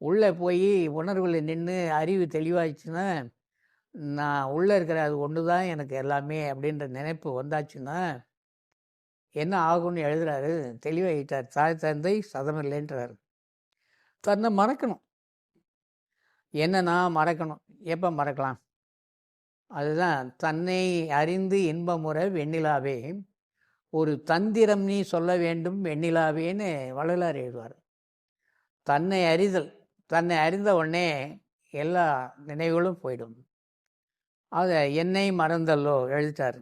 உள்ளே போய் உணர்வில் நின்று அறிவு தெளிவாயிடுச்சுன்னா, நான் உள்ளே இருக்கிற அது ஒன்று தான் எனக்கு எல்லாமே அப்படின்ற நினைப்பு வந்தாச்சுன்னா என்ன ஆகும்னு எழுதுறாரு. தெளிவாகிட்டார். தாய் தந்தை சதமில்லைன்றார். தன்னை மறக்கணும். என்ன நான் மறக்கணும். எப்போ மறக்கலாம்? அதுதான் தன்னை அறிந்து இன்பமுற வெண்ணிலாவே ஒரு தந்திரம் நீ சொல்ல வேண்டும் வெண்ணிலாவேன்னு வள்ளலார் எழுதுவார். தன்னை அறிதல். தன்னை அறிந்த உடனே எல்லா நினைவுகளும் போயிடும். அதை என்னை மறந்தல்லோ எழுதிட்டார்.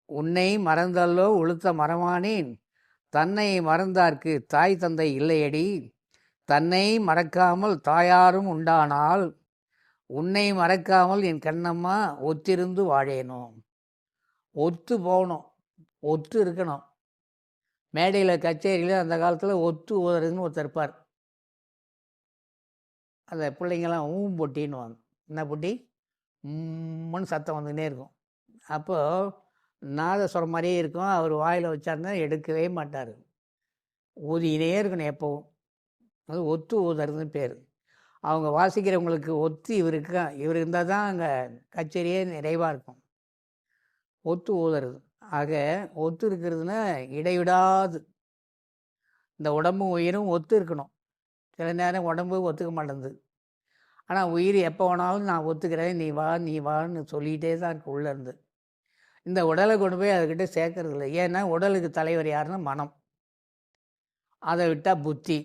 உன்னை மறந்தல்லோ உளுத்த மறவானேன் தன்னை மறந்தார்க்கு தாய் தந்தை இல்லையடி தன்னை மறக்காமல் தாயாரும் உண்டானால் உன்னை மறக்காமல் என் கண்ணம்மா ஒத்திருந்து வாழேனோ. ஒத்து போகணும், ஒத்து இருக்கணும். மேடையில் கச்சேரியில் அந்த காலத்தில் ஒத்து ஊதுறதுன்னு ஒருத்தர் இருப்பார். அந்த பிள்ளைங்கள்லாம் பொட்டின்னு வாங்க. என்ன பொட்டி? உம்முன்னு சத்தம் வந்துக்கினே இருக்கும். அப்போது நாதஸ்வரம் மாதிரியே இருக்கும். அவர் வாயில் வச்சாருன்னா எடுக்கவே மாட்டார். ஊதினே இருக்கணும் எப்போவும். அது ஒத்து ஊதுறதுன்னு பேர். அவங்க வாசிக்கிறவங்களுக்கு ஒத்து இவர் இருந்தால் தான் அங்கே கச்சேரியே நிறைவாக இருக்கும். ஒத்து ஊதுறது. ஆக ஒத்து இருக்கிறதுனா இடைவிடாது இந்த உடம்பும் உயிரும் ஒத்து இருக்கணும். சில நேரம் உடம்பு ஒத்துக்க மாட்டேங்குது. ஆனால் உயிர் எப்போ வேணாலும் நான் ஒத்துக்கிறேன், நீ வா நீ வான்னு சொல்லிகிட்டே தான் இருக்கு உள்ளேருந்து. இந்த உடலை கொண்டு போய் அதுக்கிட்ட சேர்க்கறது இல்லை. ஏன்னா உடலுக்கு தலைவர் யாருன்னா மனம். அதை விட்டால் புத்தி.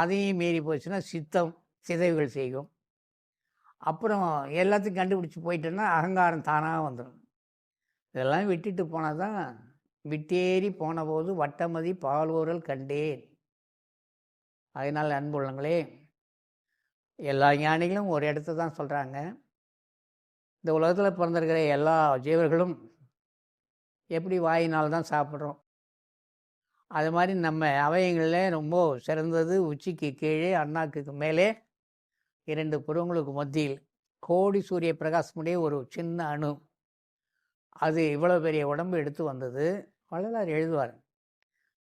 அதையும் மீறி போச்சுன்னா சித்தம் சிதைவுகள் செய்யும். அப்புறம் எல்லாத்தையும் கண்டுபிடிச்சி போயிட்டோன்னா அகங்காரம் தானாக வந்துடும். இதெல்லாம் விட்டுட்டு போனால் தான் விட்டேறி போன போது வட்டமதி பாலோரல் கண்டேன். அதனால் அன்புள்ளங்களே, எல்லா ஞானிகளும் ஒரு இடத்த தான் சொல்கிறாங்க. இந்த உலகத்தில் பிறந்திருக்கிற எல்லா ஜீவர்களும் எப்படி வாயினால் தான் சாப்பிட்றோம். அது மாதிரி நம்ம அவயங்களில் ரொம்ப சிறந்தது உச்சிக்கு கீழே அண்ணாக்குக்கு மேலே 2 புருவங்களுக்கு மத்தியில் கோடி சூரிய பிரகாசமுடைய ஒரு சின்ன அணு. அது இவ்வளோ பெரிய உடம்பு எடுத்து வந்தது. வள்ளலார் எழுதுவார்.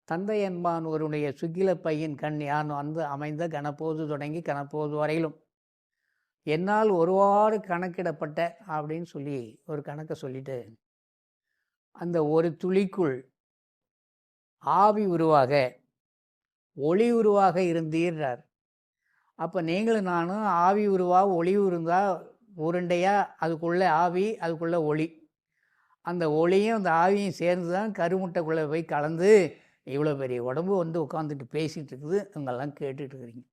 தந்தை என்பான் ஒருவனுடைய சுகில பையன் கண் யான் வந்து அமைந்த கனப்போது தொடங்கி கனப்போது வரையிலும் என்னால் ஒருவாறு கணக்கிடப்பட்ட அப்படின்னு சொல்லி ஒரு கணக்கை சொல்லிட்டு அந்த ஒரு துளிக்குள் ஆவி உருவாக ஒளி உருவாக இருந்தீர்றார். அப்போ நீங்களும் நானும் ஆவி உருவாக ஒளி இருந்தால் உருண்டையாக அதுக்குள்ளே ஆவி அதுக்குள்ளே ஒளி. அந்த ஒளியும் அந்த ஆவியும் சேர்ந்து தான் கருமுட்டைக்குள்ளே போய் கலந்து இவ்வளோ பெரிய உடம்பு வந்து உட்காந்துட்டு பேசிகிட்டு இருக்குது. இவங்கெல்லாம் கேட்டுட்டு இருக்கிறீங்க.